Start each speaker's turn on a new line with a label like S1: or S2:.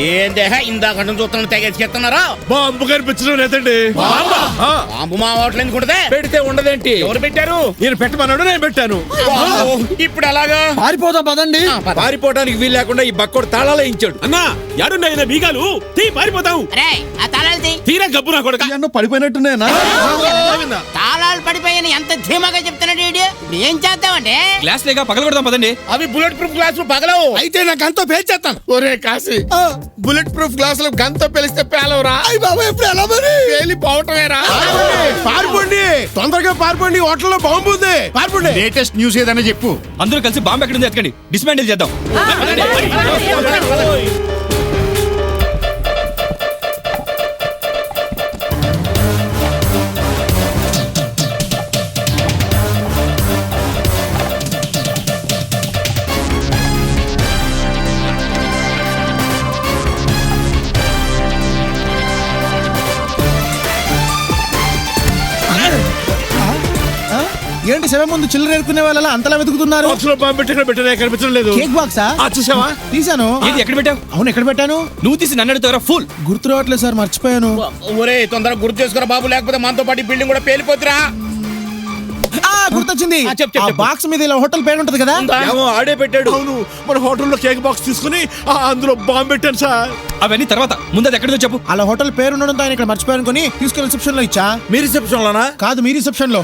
S1: ఏందే ఇందాక చూస్తున్న తెగెత్తున్నారా?
S2: బాంబు కనిపించడం లేదండి.
S1: బాంబు మా హోటల్ ఎందుకుంటదే?
S3: పెడితే ఉండదేంటి?
S1: ఎవరు పెట్టారు?
S2: నేను పెట్టమన్నాడు, నేను పెట్టాను.
S1: ఇప్పుడు ఎలాగా?
S4: పారిపోదాం పదండి.
S3: పారిపోవడానికి వీలు లేకుండా ఈ బక్కోడు తాళాలు వేయించాడు.
S2: అన్నా యాడున్నాయి బీగాలు? తీ పారిపోతాం. తీరా గబ్బు నా కొడుకు.
S4: పడిపోయినట్టునేనా?
S5: తాళాలు పడిపోయాయని ఎంత ధీమాగా చెప్తున్నాడు వీడు. ఇప్పుడు ఏం చేద్దామంటే
S6: గ్లాస్ లేక పగలగొడదాం పదండి.
S1: అవి బుల్లెట్ ప్రూఫ్ గ్లాసులు పగలవు.
S2: అయితే నా గంతో పేల్చేస్తాను. ఒరే కాశీ, బుల్లెట్ ప్రూఫ్ గ్లాసులు గంతో పేలిస్తే పేలవరా?
S4: ఎప్పుడు ఎలా మరి?
S2: పేలిపోవటమేరా? పారిపోండి, తొందరగా పారిపోండి. హోటల్లో బాంబు ఉంది. పారిపోండి.
S7: లేటెస్ట్ న్యూస్ ఏదైనా చెప్పు.
S6: అందరూ కలిసి బాంబు ఎక్కడుంది ఎత్తుకండి, డిస్మాండిల్ చేద్దాం.
S4: ఏంటి శవం ముందు చిల్లర ఏరుకునే వాళ్ళ అంతలా వెతుకుతున్నారు?
S2: బాక్స్ లో బాంబు పెట్టి పెట్టినా కనిపించడం లేదు.
S4: కేక్ బాక్సా?
S2: చూసావా?
S4: తీసాను.
S6: ఏది ఎక్కడ పెట్టావు?
S4: అవును, ఎక్కడ పెట్టాను?
S6: నువ్వు తీసి నన్ను అడుగుతావరా ఫుల్?
S4: గుర్తు రావట్లేదు సార్, మర్చిపోయాను.
S1: ఒరే తొందరగా గుర్తు చేసుకురా బాబు, లేకపోతే మనతో పాటు బిల్డింగ్ కూడా పేలిపోతురా.
S4: గుర్తొచ్చింది.
S1: చెప్పు.
S4: బాక్స్ మీద ఇలా హోటల్ పేరు ఉంటది కదా?
S3: ఏమో ఆడే పెట్టాడు.
S2: అవును, మన హోటల్లో కేక్ బాక్స్ తీసుకుని అందులో బాంబు పెట్టాను సార్.
S6: అవన్నీ తర్వాత, ముందు అది ఎక్కడిదో చెప్పు.
S4: అలా హోటల్ పేరు ఉండడంతో ఆయన ఇక్కడ మర్చిపోయాను కొని తీసుకెళ్లి రిసెప్షన్ లో ఇచ్చా.
S3: మీ రిసెప్షన్ లోనా?
S4: కాదు, మీ రిసెప్షన్ లో.